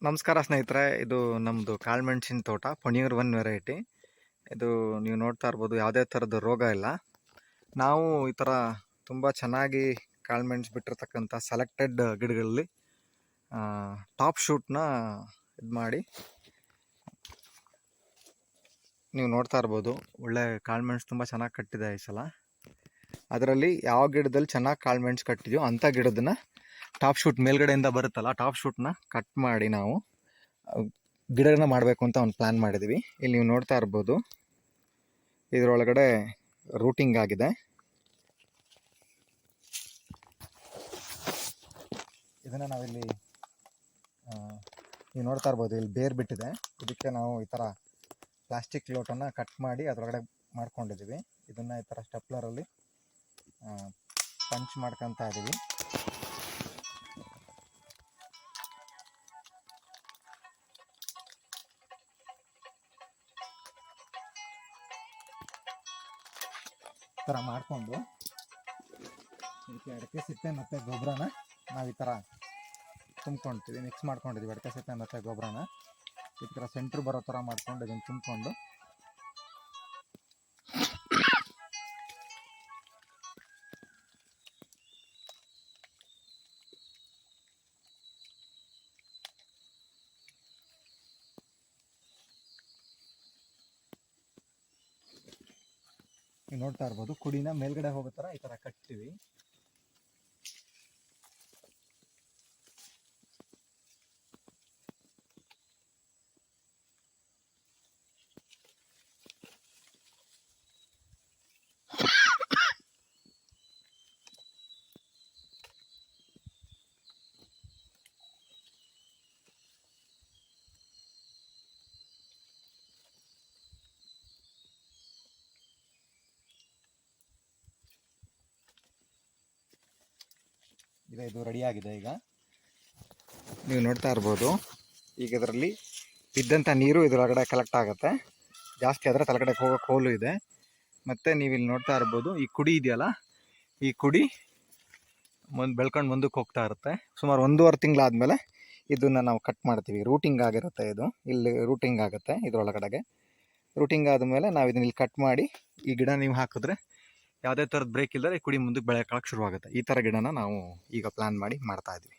ನಮಸ್ಕಾರ ಸ್ನೇಹಿತರೆ, ಇದು ನಮ್ಮದು ಕಾಳುಮೆಣಸಿನ ತೋಟ ಪೊನಿಯೂರ್ 1 ವೆರೈಟಿ. ಇದು ನೀವು ನೋಡ್ತಾ ಇರ್ಬೋದು, ಯಾವುದೇ ಥರದ ರೋಗ ಇಲ್ಲ. ನಾವು ಈ ಥರ ತುಂಬ ಚೆನ್ನಾಗಿ ಕಾಳುಮೆಣಸು ಬಿಟ್ಟಿರ್ತಕ್ಕಂಥ ಸೆಲೆಕ್ಟೆಡ್ ಗಿಡಗಳಲ್ಲಿ ಟಾಪ್ ಶೂಟ್ನ ಇದು ಮಾಡಿ ನೀವು ನೋಡ್ತಾ ಇರ್ಬೋದು. ಒಳ್ಳೆ ಕಾಳುಮೆಣಸು ತುಂಬ ಚೆನ್ನಾಗಿ ಕಟ್ಟಿದೆ ಈ ಸಲ. ಅದರಲ್ಲಿ ಯಾವ ಗಿಡದಲ್ಲಿ ಚೆನ್ನಾಗಿ ಕಾಳುಮೆಣಸು ಕಟ್ಟಿದೆಯೋ ಅಂಥ ಗಿಡದನ್ನ ಟಾಪ್ ಶೂಟ್ ಮೇಲ್ಗಡೆಯಿಂದ ಬರುತ್ತಲ್ಲ, ಟಾಪ್ ಶೂಟ್ನ ಕಟ್ ಮಾಡಿ ನಾವು ಗಿಡನ ಮಾಡಬೇಕು ಅಂತ ಒಂದು ಪ್ಲ್ಯಾನ್ ಮಾಡಿದ್ದೀವಿ. ಇಲ್ಲಿ ನೀವು ನೋಡ್ತಾ ಇರ್ಬೋದು, ಇದರೊಳಗಡೆ ರೂಟಿಂಗ್ ಆಗಿದೆ. ಇದನ್ನು ನಾವಿಲ್ಲಿ ನೀವು ನೋಡ್ತಾ ಇರ್ಬೋದು, ಇಲ್ಲಿ ಬೇರು ಬಿಟ್ಟಿದೆ. ಇದಕ್ಕೆ ನಾವು ಈ ಥರ ಪ್ಲಾಸ್ಟಿಕ್ ಲೋಟನ್ನು ಕಟ್ ಮಾಡಿ ಅದರೊಳಗಡೆ ಮಾಡ್ಕೊಂಡಿದ್ದೀವಿ. ಇದನ್ನು ಈ ಥರ ಸ್ಟೆಪ್ಲರಲ್ಲಿ ಪಂಚ್ ಮಾಡ್ಕೊತಾ ಇದ್ದೀವಿ. ಈ ಥರ ಮಾಡಿಕೊಂಡು ಇದಕ್ಕೆ ಅಡಿಕೆ ಸಿಪ್ಪೆ ಮತ್ತು ಗೊಬ್ಬರನ ನಾವು ಈ ಥರ ತುಂಬ್ಕೊಳ್ತೀವಿ, ಮಿಕ್ಸ್ ಮಾಡ್ಕೊಂಡಿದ್ದೀವಿ. ಅಡಿಕೆ ಸಿಪ್ಪೆ ಮತ್ತು ಗೊಬ್ಬರನ ಈ ಥರ ಸೆಂಟ್ರ್ ಬರೋ ಥರ ಮಾಡ್ಕೊಂಡು ಇದನ್ನು ತುಂಬಿಕೊಂಡು ನೀವು ನೋಡ್ತಾ ಇರ್ಬೋದು, ಕುಡಿನ ಮೇಲ್ಗಡೆ ಹೋಗೋ ಥರ ಈ ಥರ ಕಟ್ತೀವಿ. ಇದು ರೆಡಿಯಾಗಿದೆ. ಈಗ ನೀವು ನೋಡ್ತಾ ಇರ್ಬೋದು, ಈಗ ಇದರಲ್ಲಿ ಇದ್ದಂಥ ನೀರು ಇದರೊಳಗಡೆ ಕಲೆಕ್ಟ್ ಆಗುತ್ತೆ. ಜಾಸ್ತಿ ಆದರೆ ತಲೆಗಡೆ ಹೋಗೋಕ್ಕೆ ಹೋಲು ಇದೆ. ಮತ್ತು ನೀವು ಇಲ್ಲಿ ನೋಡ್ತಾ ಇರ್ಬೋದು, ಈ ಕುಡಿ ಇದೆಯಲ್ಲ, ಈ ಕುಡಿ ಬೆಳ್ಕೊಂಡು ಮುಂದಕ್ಕೆ ಹೋಗ್ತಾ ಇರುತ್ತೆ. ಸುಮಾರು 1.5 ತಿಂಗಳಾದಮೇಲೆ ಇದನ್ನು ನಾವು ಕಟ್ ಮಾಡ್ತೀವಿ. ರೂಟಿಂಗ್ ಆಗಿರುತ್ತೆ, ಇದು ಇಲ್ಲಿ ರೂಟಿಂಗ್ ಆಗುತ್ತೆ. ಇದರೊಳಗಡೆಗೆ ರೂಟಿಂಗ್ ಆದಮೇಲೆ ನಾವು ಇದನ್ನ ಇಲ್ಲಿ ಕಟ್ ಮಾಡಿ ಈ ಗಿಡ ನೀವು ಹಾಕಿದ್ರೆ ಯಾವುದೇ ಥರದ ಬ್ರೇಕ್ ಇಲ್ಲದೆ ಕುಡಿ ಮುಂದಕ್ಕೆ ಬೆಳೆಯೋಕ್ಕೆ ಶುರುವಾಗುತ್ತೆ. ಈ ಥರ ಗಿಡನ ನಾವು ಈಗ ಪ್ಲ್ಯಾನ್ ಮಾಡಿ ಮಾಡ್ತಾಯಿದ್ವಿ.